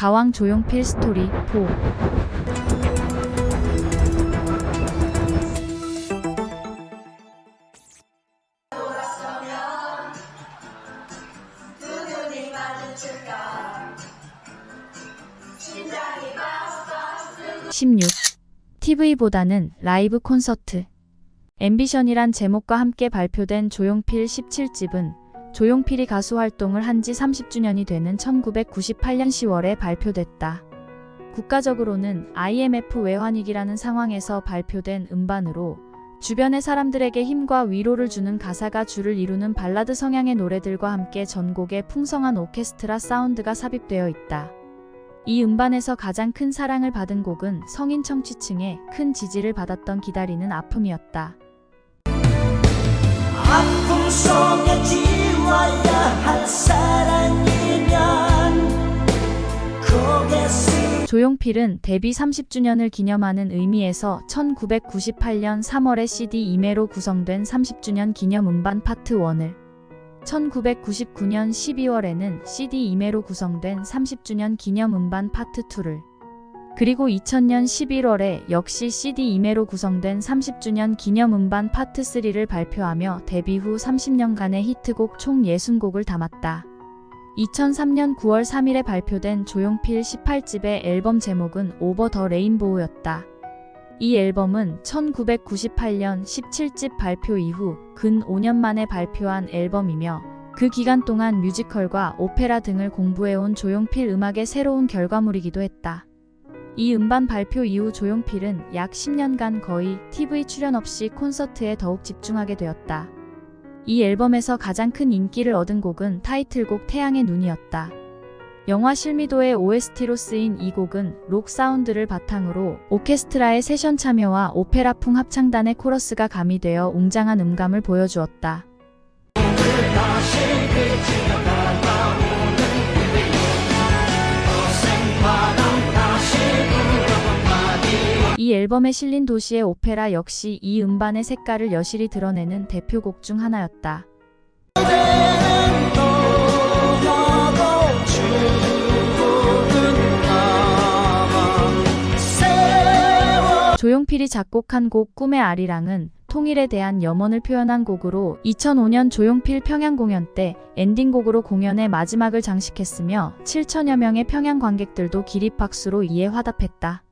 가왕 조용필 스토리 4. (16) TV보다는 라이브 콘서트. 앰비션이란 제목과 함께 발표된 조용필 17집은 조용필이 가수 활동을 한 지 30주년이 되는 1998년 10월에 발표됐다. 국가적으로는 IMF 외환위기라는 상황에서 발표된 음반으로 주변의 사람들에게 힘과 위로를 주는 가사가 주를 이루는 발라드 성향의 노래들과 함께 전곡에 풍성한 오케스트라 사운드가 삽입되어 있다. 이 음반에서 가장 큰 사랑을 받은 곡은 성인 청취층의 큰 지지를 받았던 기다리는 아픔이었다. 아픔 속에 지워야 할 사랑이면 고개 조용필은 데뷔 30주년을 기념하는 의미에서 1998년 3월에 CD 이메로 구성된 30주년 기념 음반 파트 1을, 1999년 12월에는 CD 이메로 구성된 30주년 기념 음반 파트 2를, 그리고 2000년 11월에 역시 CD 이메로 구성된 30주년 기념 음반 파트 3를 발표하며 데뷔 후 30년간의 히트곡 총 60곡을 담았다. 2003년 9월 3일에 발표된 조용필 18집의 앨범 제목은 오버 더 레인보우였다. 이 앨범은 1998년 17집 발표 이후 근 5년 만에 발표한 앨범이며 그 기간 동안 뮤지컬과 오페라 등을 공부해온 조용필 음악의 새로운 결과물이기도 했다. 이 음반 발표 이후 조용필은 약 10년간 거의 TV 출연 없이 콘서트에 더욱 집중하게 되었다. 이 앨범에서 가장 큰 인기를 얻은 곡은 타이틀곡 태양의 눈이었다. 영화 실미도의 OST로 쓰인 이 곡은 록 사운드를 바탕으로 오케스트라의 세션 참여와 오페라풍 합창단의 코러스가 가미되어 웅장한 음감을 보여주었다. 이 앨범에 실린 도시의 오페라 역시 이 음반의 색깔을 여실히 드러내는 대표곡 중 하나였다. 조용필이 작곡한 곡 꿈의 아리랑은 통일에 대한 염원을 표현한 곡으로 2005년 조용필 평양 공연 때 엔딩곡으로 공연의 마지막을 장식했으며 7천여 명의 평양 관객들도 기립박수로 이에 화답했다.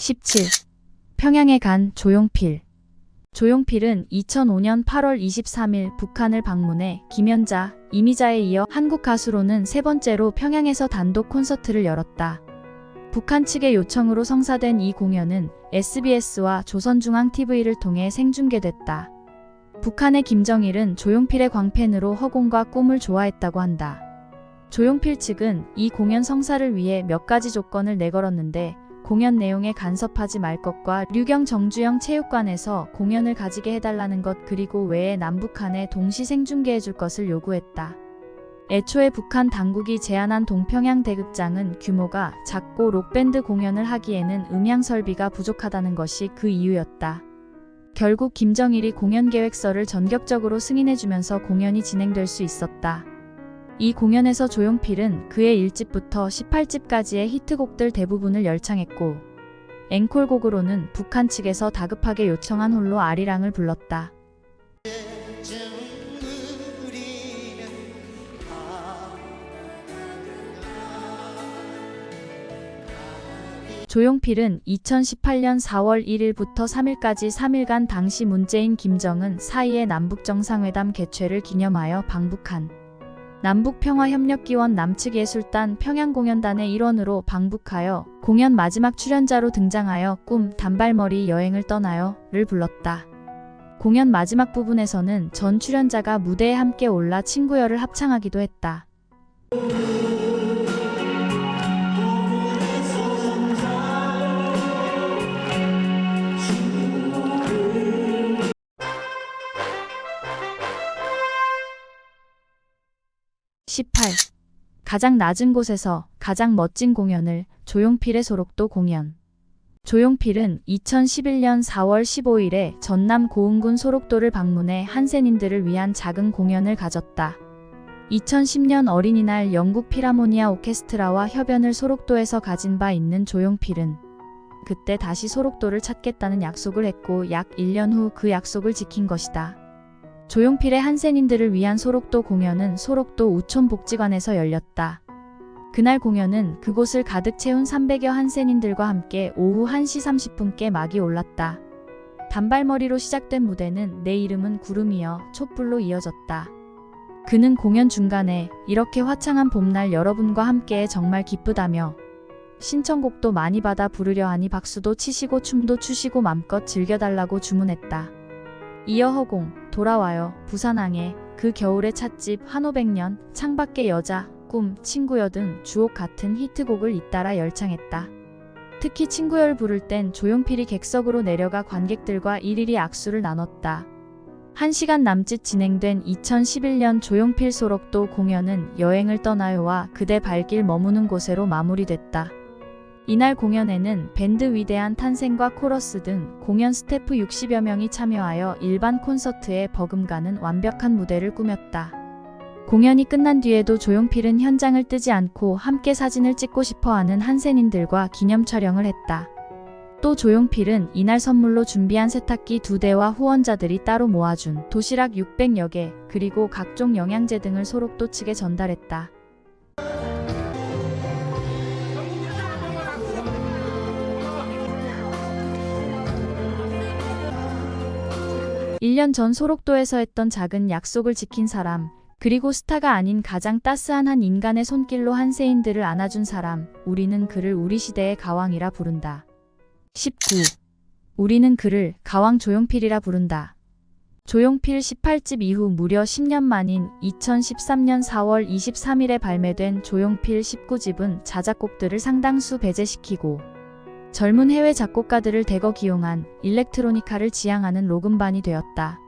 17. 평양에 간 조용필. 조용필은 2005년 8월 23일 북한을 방문해 김연자, 이미자에 이어 한국 가수로는 세 번째로 평양에서 단독 콘서트를 열었다. 북한 측의 요청으로 성사된 이 공연은 SBS와 조선중앙TV를 통해 생중계됐다. 북한의 김정일은 조용필의 광팬으로 허공과 꿈을 좋아했다고 한다. 조용필 측은 이 공연 성사를 위해 몇 가지 조건을 내걸었는데 공연 내용에 간섭하지 말 것과 류경 정주영 체육관에서 공연을 가지게 해달라는 것 그리고 외에 남북한에 동시 생중계해줄 것을 요구했다. 애초에 북한 당국이 제안한 동평양 대극장은 규모가 작고 록밴드 공연을 하기에는 음향 설비가 부족하다는 것이 그 이유였다. 결국 김정일이 공연 계획서를 전격적으로 승인해주면서 공연이 진행될 수 있었다. 이 공연에서 조용필은 그의 1집부터 18집까지의 히트곡들 대부분을 열창했고 앵콜곡으로는 북한 측에서 다급하게 요청한 홀로 아리랑을 불렀다. 조용필은 2018년 4월 1일부터 3일까지 3일간 당시 문재인 김정은 사이의 남북정상회담 개최를 기념하여 방북한 남북평화협력기원 남측예술단 평양공연단의 일원으로 방북하여 공연 마지막 출연자로 등장하여 꿈 단발머리 여행을 떠나요를 불렀다. 공연 마지막 부분에서는 전 출연자가 무대에 함께 올라 친구여를 합창하기도 했다. (18) 가장 낮은 곳에서 가장 멋진 공연을 조용필의 소록도 공연. 조용필은 2011년 4월 15일에 전남 고흥군 소록도를 방문해 한센인들을 위한 작은 공연을 가졌다. 2010년 어린이날 영국 필하모니아 오케스트라와 협연을 소록도에서 가진 바 있는 조용필은 그때 다시 소록도를 찾겠다는 약속을 했고 약 1년 후 그 약속을 지킨 것이다. 조용필의 한센인들을 위한 소록도 공연은 소록도 우촌복지관에서 열렸다. 그날 공연은 그곳을 가득 채운 300여 한센인들과 함께 오후 1시 30분께 막이 올랐다. 단발머리로 시작된 무대는 내 이름은 구름이여 촛불로 이어졌다. 그는 공연 중간에 이렇게 화창한 봄날 여러분과 함께 정말 기쁘다며 신청곡도 많이 받아 부르려 하니 박수도 치시고 춤도 추시고 맘껏 즐겨달라고 주문했다. 이어 허공, 돌아와요, 부산항해, 그 겨울의 찻집, 한오백년, 창밖의 여자, 꿈, 친구여 등 주옥 같은 히트곡을 잇따라 열창했다. 특히 친구여를 부를 땐 조용필이 객석으로 내려가 관객들과 일일이 악수를 나눴다. 1시간 남짓 진행된 2011년 조용필 소록도 공연은 여행을 떠나요와 그대 발길 머무는 곳에로 마무리됐다. 이날 공연에는 밴드 위대한 탄생과 코러스 등 공연 스태프 60여 명이 참여하여 일반 콘서트에 버금가는 완벽한 무대를 꾸몄다. 공연이 끝난 뒤에도 조용필은 현장을 뜨지 않고 함께 사진을 찍고 싶어하는 한센인들과 기념 촬영을 했다. 또 조용필은 이날 선물로 준비한 세탁기 2대와 후원자들이 따로 모아준 도시락 600여 개, 그리고 각종 영양제 등을 소록도 측에 전달했다. (1년) 전 소록도에서 했던 작은 약속을 지킨 사람, 그리고 스타가 아닌 가장 따스한 한 인간의 손길로 한세인들을 안아준 사람, 우리는 그를 우리 시대의 가왕이라 부른다. 19. 우리는 그를 가왕 조용필이라 부른다. 조용필 18집 이후 무려 10년 만인 2013년 4월 23일에 발매된 조용필 19집은 자작곡들을 상당수 배제시키고 젊은 해외 작곡가들을 대거 기용한 일렉트로니카를 지향하는 록 음반이 되었다.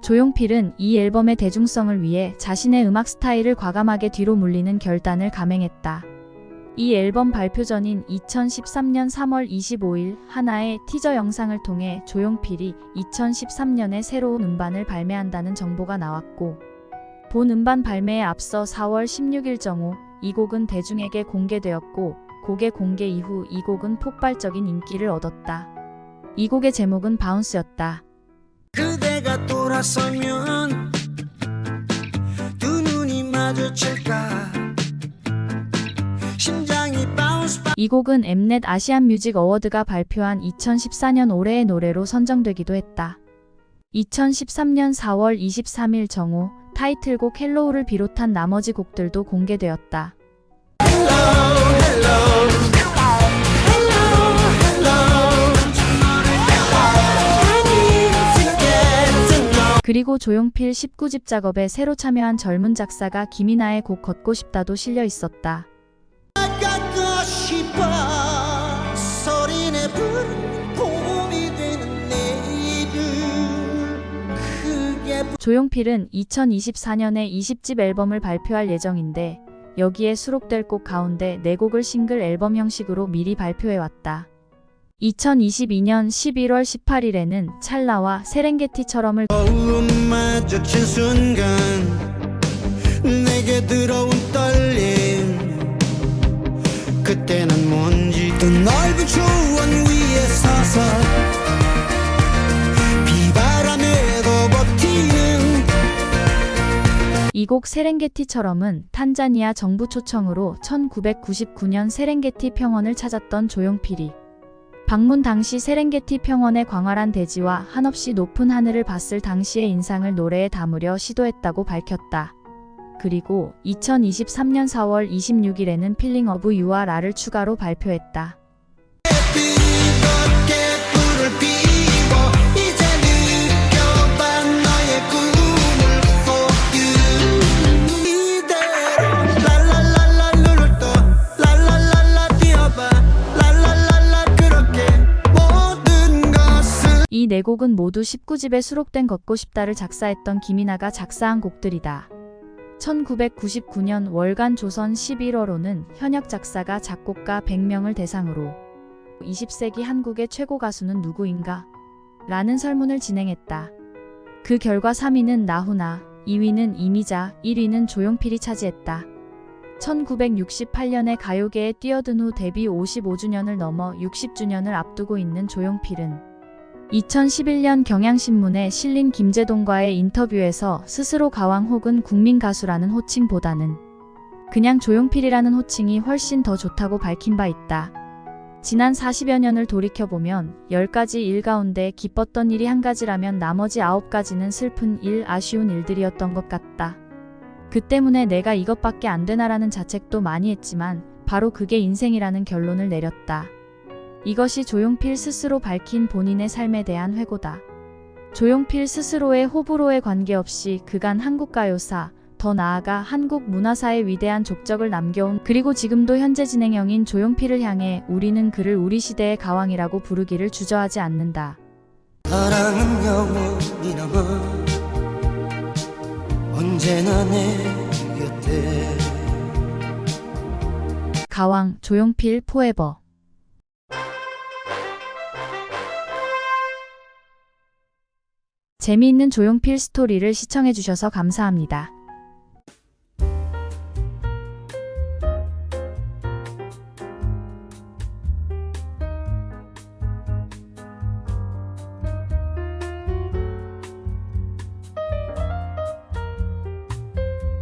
조용필은 이 앨범의 대중성을 위해 자신의 음악 스타일을 과감하게 뒤로 물리는 결단을 감행했다. 이 앨범 발표 전인 2013년 3월 25일 하나의 티저 영상을 통해 조용필이 2013년에 새로운 음반을 발매한다는 정보가 나왔고, 본 음반 발매에 앞서 4월 16일 정오 이 곡은 대중에게 공개되었고, 곡의 공개 이후 이 곡은 폭발적인 인기를 얻었다. 이 곡의 제목은 바운스였다. 그대가 돌아서면 두 눈이 마주칠까 심장이 바운스 이 곡은 엠넷 아시안 뮤직 어워드가 발표한 2014년 올해의 노래로 선정되기도 했다. 2013년 4월 23일 정오 타이틀곡 헬로우를 비롯한 나머지 곡들도 공개되었다. 그리고 조용필 19집 작업에 새로 참여한 젊은 작사가 김이나의 곡 걷고 싶다도 실려 있었다. 걷고 싶어 소리내 부르는 봄이 되는 내일을 크게 조용필은 2024년에 20집 앨범을 발표할 예정인데 여기에 수록될 곡 가운데 4곡을 싱글 앨범 형식으로 미리 발표해왔다. 2022년 11월 18일에는 찰나와 세렝게티처럼을 거울 마주친 순간 내게 들어온 떨림 그때 난 뭔지 그 넓은 초원 위에 서서 비바람에도 버티는 이 곡 세렝게티처럼은 탄자니아 정부 초청으로 1999년 세렝게티 평원을 찾았던 조용필이 방문 당시 세렝게티 평원의 광활한 대지와 한없이 높은 하늘을 봤을 당시의 인상을 노래에 담으려 시도했다고 밝혔다. 그리고 2023년 4월 26일에는 필링 어브 유와 라를 추가로 발표했다. 뜨겁게 불을 피워 이제 느껴봐 너의 꿈을 for you 이대로 랄랄랄라 눈을 떠 랄랄랄라 뛰어봐 랄랄랄라 그렇게 모든 것을 이 4곡은 모두 19집에 수록된 걷고 싶다를 작사했던 김이나가 작사한 곡들이다. 1999년 월간 조선 11월호는 현역 작사가 작곡가 100명을 대상으로 20세기 한국의 최고 가수는 누구인가? 라는 설문을 진행했다. 그 결과 3위는 나훈아, 2위는 이미자, 1위는 조용필이 차지했다. 1968년에 가요계에 뛰어든 후 데뷔 55주년을 넘어 60주년을 앞두고 있는 조용필은 2011년 경향신문에 실린 김제동과의 인터뷰에서 스스로 가왕 혹은 국민가수라는 호칭보다는 그냥 조용필이라는 호칭이 훨씬 더 좋다고 밝힌 바 있다. 지난 40여 년을 돌이켜보면 10가지 일 가운데 기뻤던 일이 한 가지라면 나머지 9가지는 슬픈 일, 아쉬운 일들이었던 것 같다. 그 때문에 내가 이것밖에 안 되나라는 자책도 많이 했지만 바로 그게 인생이라는 결론을 내렸다. 이것이 조용필 스스로 밝힌 본인의 삶에 대한 회고다. 조용필 스스로의 호불호에 관계없이 그간 한국가요사, 더 나아가 한국 문화사의 위대한 족적을 남겨온 그리고 지금도 현재 진행형인 조용필을 향해 우리는 그를 우리 시대의 가왕이라고 부르기를 주저하지 않는다. 사랑은 영원히 남아 언제나 내 곁에 가왕 조용필 포에버. 재미있는 조용필 스토리를 시청해주셔서 감사합니다.